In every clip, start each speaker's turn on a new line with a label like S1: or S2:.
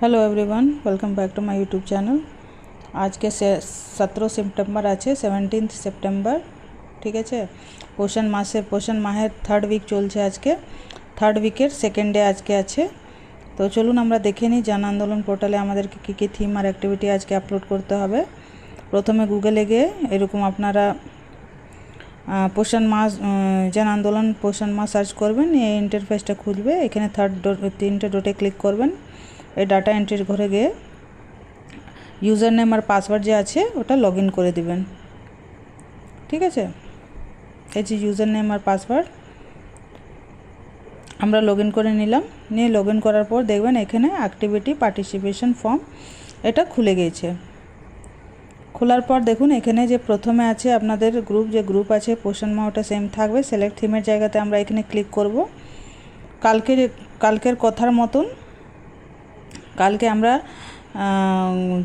S1: Hello everyone, welcome back to my YouTube channel. आज के 17 September আছে 17 সেপ্টেম্বর, ঠিক আছে। পোষণ মাহের থার্ড উইক চলছে। আজকে থার্ড উইকের সেকেন্ড ডে আজকে আছে। তো চলুন আমরা দেখে নিই জন আন্দোলন পোর্টালে আমাদেরকে কী কী থিম আর অ্যাক্টিভিটি আজকে আপলোড করতে হবে। প্রথমে গুগলে গিয়ে এরকম আপনারা পোষণ মাস জন আন্দোলন পোষণ মাস সার্চ করবেন। এই ইন্টারফেসটা খুলবে। এখানে তিনটে ডটে ক্লিক করবেন। এই ডাটা এন্ট্রির ঘরে গিয়ে ইউজার নেম আর পাসওয়ার্ড যে আছে ওটা লগ ইন করে দিবেন, ঠিক আছে। এই যে ইউজার নেম আর পাসওয়ার্ড আমরা লগ ইন করে নিলাম। নিয়ে লগ ইন করার পর দেখবেন এখানে অ্যাক্টিভিটি পার্টিসিপেশন ফর্ম এটা খুলে গিয়েছে। খোলার পর দেখুন এখানে যে প্রথমে আছে আপনাদের গ্রুপ আছে পোষণ মা, ওটা সেম থাকবে। সিলেক্ট থিমের জায়গাতে আমরা এখানে ক্লিক করব। কালকের কথার মতন কালকে আমরা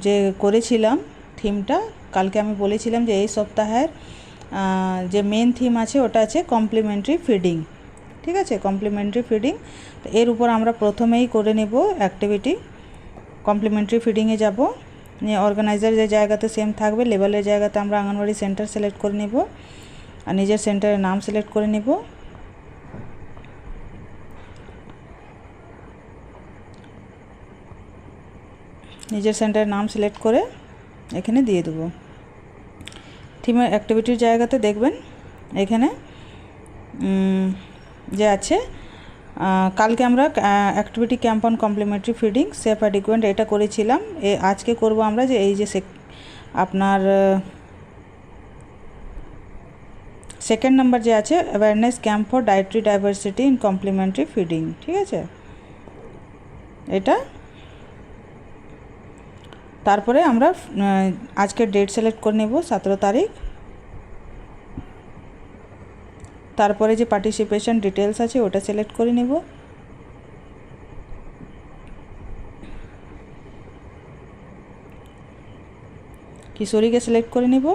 S1: যে করেছিলাম থিমটা, কালকে আমি বলেছিলাম যে এই সপ্তাহের যে মেন থিম আছে ওটা আছে কমপ্লিমেন্টারি ফিডিং, ঠিক আছে। কমপ্লিমেন্টারি ফিডিং, তো এর উপর আমরা প্রথমেই করে নেব অ্যাক্টিভিটি। কমপ্লিমেন্টারি ফিডিংয়ে যাব। নিয়ে অর্গানাইজার যে জায়গাতে সেম থাকবে, লেবেলের জায়গাতে আমরা আঙ্গনওয়াড়ি সেন্টার সিলেক্ট করে নেব আর নিজের সেন্টারের নাম সিলেক্ট করে নেব। নিজের সেন্টারের নাম সিলেক্ট করে এখানে দিয়ে দেবো। থিমের অ্যাক্টিভিটির জায়গাতে দেখবেন এখানে যে আছে কালকে আমরা activity camp on complementary feeding safe adequate এটা করেছিলাম। আজকে করব আমরা যে এই যে আপনার সেকেন্ড নাম্বার যে আছে awareness camp for dietary diversity in complimentary feeding, ঠিক আছে। এটা তারপরে আমরা আজকের ডেট সিলেক্ট করে নেব 17 তারিখ। তারপরে যে পার্টিসিপেশন ডিটেলস আছে ওটা সিলেক্ট করে নেব। কিশোরীকে সিলেক্ট করে নেব।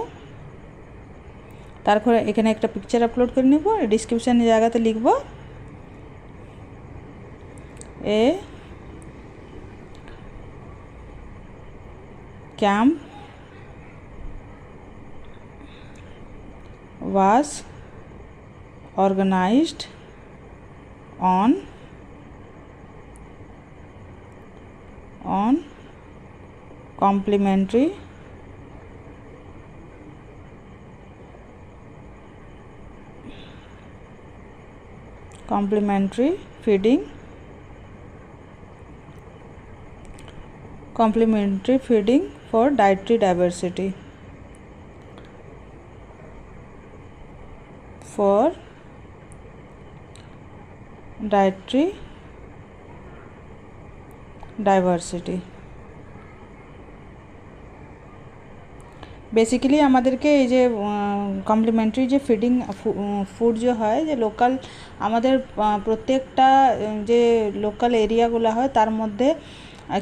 S1: তারপরে এখানে একটা পিকচার আপলোড করে নেব। ডিসক্রিপশানের জায়গাতে লিখব camp was organized on complementary feeding for dietary diversity basically আমাদেরকে এই যে কমপ্লিমেন্টারি যে ফিডিং ফুড যে হয়, যে লোকাল আমাদের প্রত্যেকটা যে লোকাল এরিয়াগুলো হয় তার মধ্যে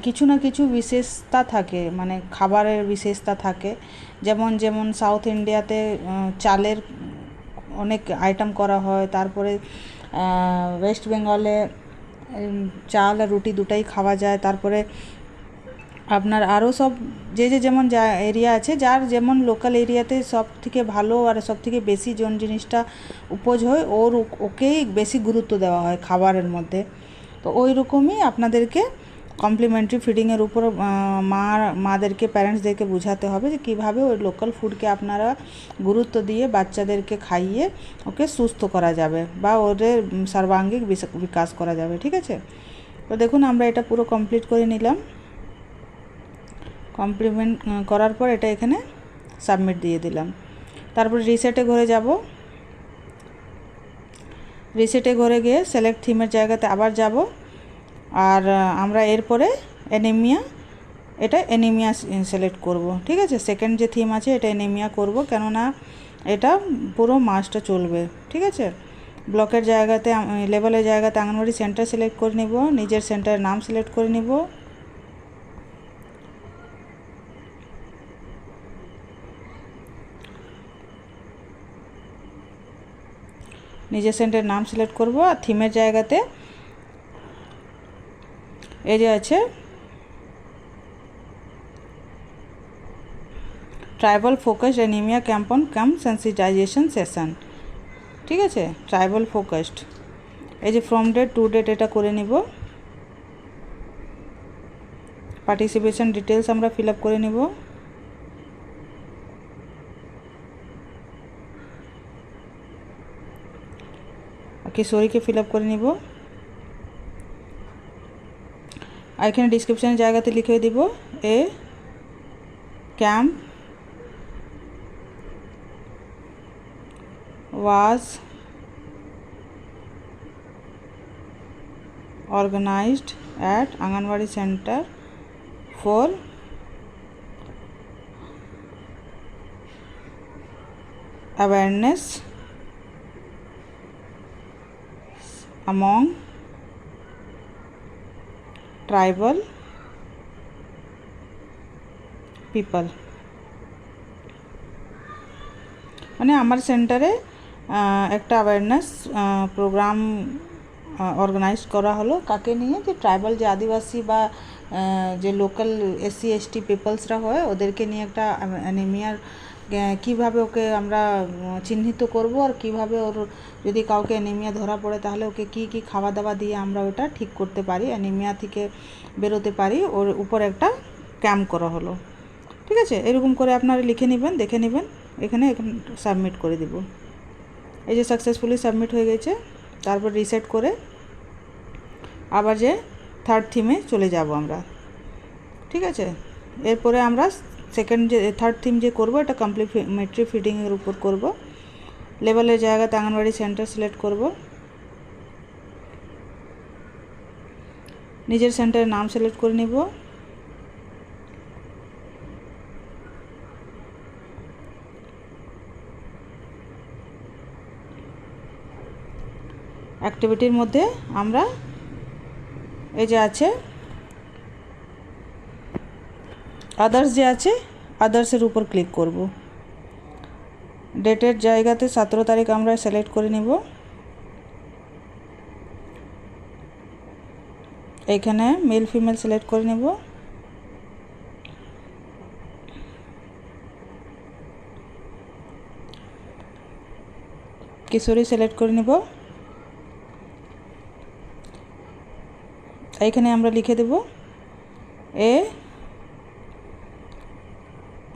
S1: কিছু না কিছু বিশেষতা থাকে, মানে খাবারের বিশেষতা থাকে। যেমন সাউথ ইন্ডিয়াতে চালের অনেক আইটেম করা হয়। তারপরে ওয়েস্ট বেঙ্গলে চাল আর রুটি দুটাই খাওয়া যায়। তারপরে আপনার আরও সব যে যেমন যা এরিয়া আছে, যার যেমন লোকাল এরিয়াতে সব থেকে ভালো আর সব থেকে বেশি জন জিনিসটা উপজ হয় ওকেই বেশি গুরুত্ব দেওয়া হয় খাবারের মধ্যে। তো ওই রকমই আপনাদেরকে কমপ্লিমেন্টারি ফিডিংয়ের উপর মাদেরকে প্যারেন্টসদেরকে বোঝাতে হবে যে কীভাবে ওই লোকাল ফুডকে আপনারা গুরুত্ব দিয়ে বাচ্চাদেরকে খাইয়ে ওকে সুস্থ করা যাবে বা ওদের সর্বাঙ্গীন বিকাশ করা যাবে, ঠিক আছে। তো দেখুন আমরা এটা পুরো কমপ্লিট করে নিলাম। কমপ্লিমেন্ট করার পর এটা এখানে সাবমিট দিয়ে দিলাম। তারপর রিসেটে ঘরে যাব। রিসেটে ঘরে গিয়ে সিলেক্ট থিমের জায়গাতে আবার যাব। আর আমরা এরপরে অ্যানিমিয়া সিলেক্ট করব, ঠিক আছে। সেকেন্ড যে থিম আছে এটা অ্যানিমিয়া করব, কেননা এটা পুরো মাসটা চলবে, ঠিক আছে। ব্লকের জায়গাতে লেভেলের জায়গাতে আঙ্গনওয়াড়ি সেন্টার সিলেক্ট করে নিব। নিজের সেন্টারের নাম সিলেক্ট করে নিব। নিজের সেন্টারের নাম সিলেক্ট করব আর থিমের জায়গাতে এই যে আছে ট্রাইবাল ফোকাসড অ্যানিমিয়া ক্যাম্পন কাম সেন্সিটাইজেশন সেশন, ঠিক আছে, ট্রাইবাল ফোকাসড। এই যে ফ্রম ডেট টু ডেট এটা করে নিব। পার্টিসিপেশন ডিটেলস আমরা ফিল আপ করে নিব। কিশোরীকে ফিল আপ করে নিব। আর এখানে ডিসক্রিপশানের জায়গাতে লিখে দিব এ camp was organized at Anganwadi Center for awareness among tribal people। মানে আমার সেন্টারে একটা অ্যাওয়ারনেস প্রোগ্রাম অর্গানাইজ করা হলো, কাকে নিয়ে, যে ট্রাইবাল যে আদিবাসী বা যে লোকাল এসসি এসটি পিপলসরা হয় ওদেরকে নিয়ে একটা অ্যানিমিয়ার কীভাবে ওকে আমরা চিহ্নিত করব, আর কীভাবে ওর যদি কাউকে অ্যানিমিয়া ধরা পড়ে তাহলে ওকে কী কী খাওয়া দাওয়া দিয়ে আমরা ওটা ঠিক করতে পারি, অ্যানিমিয়া থেকে বেরোতে পারি, ওর উপর একটা ক্যাম্প করা হলো। ঠিক আছে, এরকম করে আপনারা লিখে নেবেন, দেখে নেবেন। এখানে সাবমিট করে দিব। এই যে সাকসেসফুলি সাবমিট হয়ে গেছে। তারপর রিসেট করে আবার যে থার্ড থিমে চলে যাব আমরা। ঠিক আছে, এরপরে আমরা সেকেন্ড যে থার্ড থিম যে করব এটা কমপ্লিমেন্টারি ফিডিংয়ের উপর করব। লেভেলের জায়গাতে আঙ্গনওয়াড়ি সেন্টার সিলেক্ট করব। নিজের সেন্টারের নাম সিলেক্ট করে নিব। অ্যাক্টিভিটির মধ্যে আমরা এই যে আছে আদার্স যে আছে আদার্সের উপর ক্লিক করব। ডেটের জায়গাতে 17 তারিখ আমরা সিলেক্ট করে নিব। এখানে মেল ফিমেল সিলেক্ট করে নেব। কিশোরী সিলেক্ট করে নেব। এখানে আমরা লিখে দেব a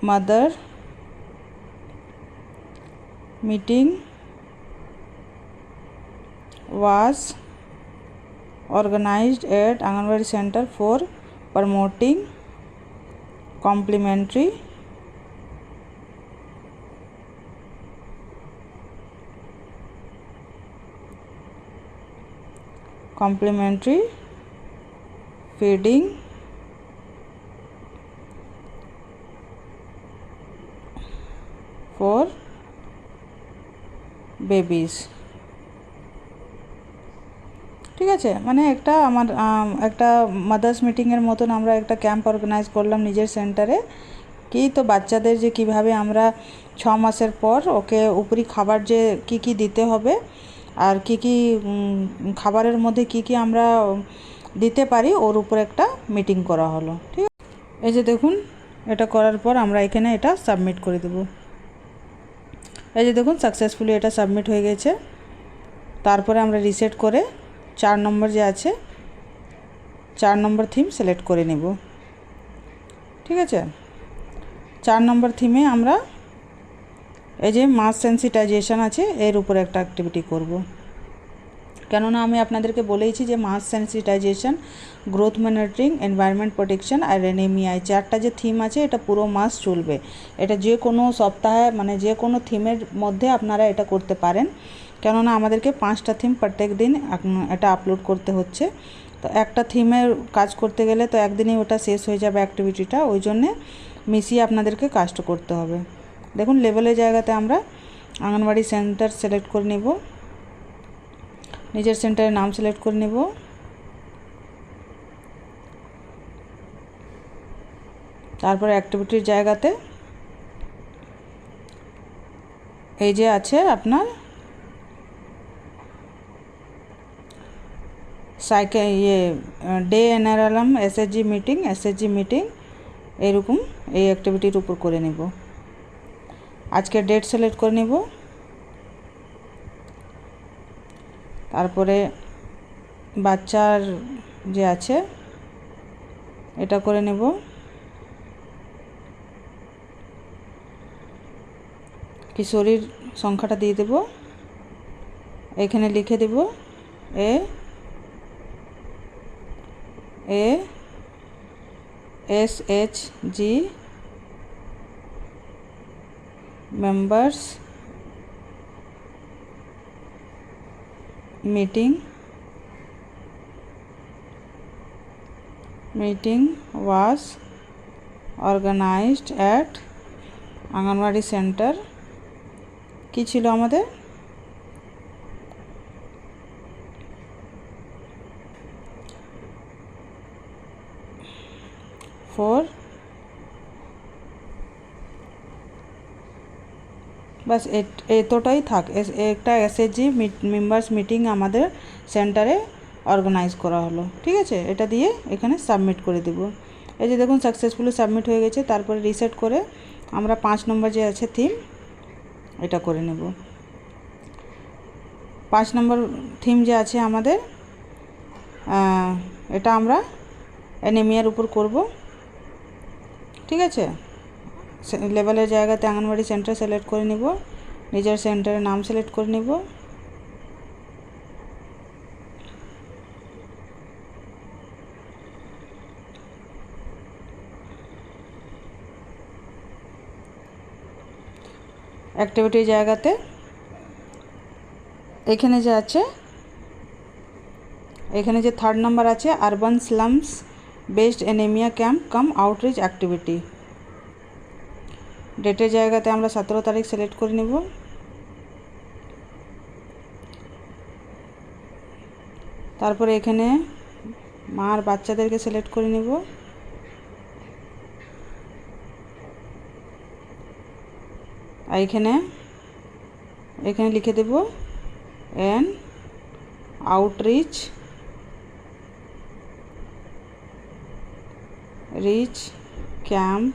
S1: mother meeting was organized at Anganwadi Center for promoting complementary feeding for babies। ঠিক আছে, মানে একটা একটা মাদার্স মিটিংয়ের মতন আমরা একটা ক্যাম্প অর্গানাইজ করলাম নিজের সেন্টারে। কি তো বাচ্চাদের যে কিভাবে আমরা 6 মাসের পর ওকে উপরি খাবার যে কি দিতে হবে, আর কি খাবারের মধ্যে কি আমরা দিতে পারি, ওর উপর একটা মিটিং করা হলো। ঠিক আছে, এই যে দেখুন এটা করার পর আমরা এখানে এটা সাবমিট করে দেব। এই যে দেখুন সাকসেসফুলি এটা সাবমিট হয়ে গেছে। তারপরে আমরা রিসেট করে 4 নম্বর যে আছে 4 নম্বর থিম সিলেক্ট করে নেব। ঠিক আছে, 4 নম্বর থিমে আমরা এই যে মাস সেন্সিটাইজেশন আছে এর উপর একটা অ্যাক্টিভিটি করব। কেননা আমি আপনাদেরকে বলেইছি যে mass sensitization, growth monitoring, environment protection আর অ্যানিমিয়া, এই 4টা যে থিম আছে এটা পুরো মাস চলবে। এটা যে কোনো সপ্তাহে মানে যে কোনো থিমের মধ্যে আপনারা এটা করতে পারেন, কেননা আমাদেরকে 5টা থিম প্রত্যেক দিন এটা আপলোড করতে হচ্ছে। তো একটা থিমের কাজ করতে গেলে তো একদিনেই ওটা শেষ হয়ে যাবে অ্যাক্টিভিটিটা, ওই জন্যে মিশিয়ে আপনাদেরকে কাজটা করতে হবে। দেখুন লেভেলের জায়গাতে আমরা আঙ্গনওয়াড়ি সেন্টার সিলেক্ট করে নেব। নিজের সেন্টারের নাম সিলেক্ট করে নেব। তারপর অ্যাক্টিভিটির জায়গাতে এই যে আছে আপনার ডে এনআরএলএম এসএসজি মিটিং এরকম এই অ্যাক্টিভিটির উপর করে নেব। আজকে ডেট সিলেক্ট করে নেব। তারপরে বাচ্চার যে আছে এটা করে নেব। কিশোরীর সংখ্যাটা দিয়ে দেব, এখানে লিখে দেব SHG members meeting was organized at anganwadi centre. কি ছিল আমাদের? বাস এতটাই থাক। একটা SHG মেম্বার্স মিটিং আমাদের সেন্টারে অর্গানাইজ করা হলো। ঠিক আছে, এটা দিয়ে এখানে সাবমিট করে দেব। এই যে দেখুন সাকসেসফুলি সাবমিট হয়ে গেছে। তারপরে রিসেট করে আমরা 5 নম্বর যে আছে থিম এটা করে নেব। 5 নম্বর থিম যে আছে আমাদের, এটা আমরা অ্যানিমিয়ার উপর করব। ঠিক আছে, লেভেলের জায়গাতে আঙ্গনওয়াড়ি সেন্টার সিলেক্ট করে নেব, নিজের সেন্টারের নাম সিলেক্ট করে নেব। অ্যাক্টিভিটি জায়গাতে এখানে যে আছে, এখানে যে 3rd নাম্বার আছে urban slums based anaemia camp কাম আউটরিচ অ্যাক্টিভিটি, ডেটের জায়গাতে আমরা 17 তারিখ সিলেক্ট করে নেব। তারপরে এখানে মা আর বাচ্চাদেরকে সিলেক্ট করে নেব। আর এখানে লিখে দেব an outreach camp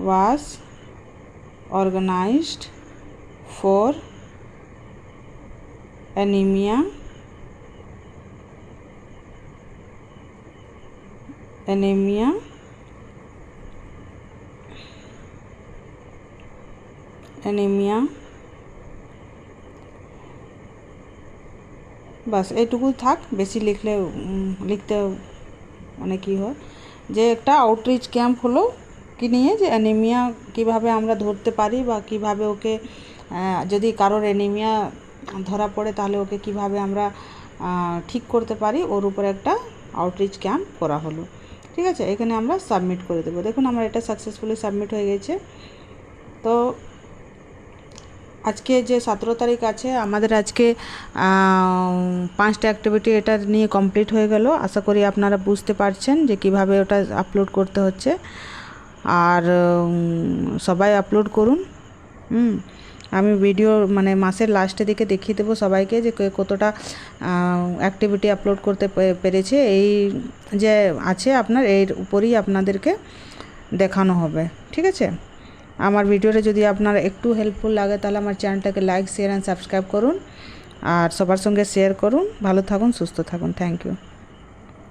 S1: was organized for anemia বাস এইটুকু থাক। বেশি লিখতে মানে কি হয় যে একটা আউটরিচ ক্যাম্প হলো কি নিয়ে, যে অ্যানিমিয়া কিভাবে আমরা ধরতে পারি বা কিভাবে ওকে যদি কারোর অ্যানিমিয়া ধরা পড়ে তাহলে ওকে কিভাবে আমরা ঠিক করতে পারি, ওর উপরে একটা আউটরিচ ক্যাম্প করা হলো। ঠিক আছে, এখানে আমরা সাবমিট করে দেবো। দেখুন আমার এটা সাকসেসফুলি সাবমিট হয়ে গেছে। তো আজকে যে 17 তারিখ আছে আমাদের, আজকে 5টা অ্যাক্টিভিটি এটা নিয়ে কমপ্লিট হয়ে গেল। আশা করি আপনারা বুঝতে পারছেন যে কিভাবে ওটা আপলোড করতে হচ্ছে। আর সবাই আপলোড করুন। আমি ভিডিও মানে মাসের লাস্টের দিকে দেখিয়ে দেবো সবাইকে যে কতটা অ্যাক্টিভিটি আপলোড করতে পেরেছে। এই যে আছে আপনার, এর উপরেই আপনাদেরকে দেখানো হবে। ঠিক আছে, আমার ভিডিওটা যদি আপনার একটু হেল্পফুল লাগে তাহলে আমার চ্যানেলটাকে লাইক, শেয়ার অ্যান্ড সাবস্ক্রাইব করুন আর সবার সঙ্গে শেয়ার করুন। ভালো থাকুন, সুস্থ থাকুন। Thank you.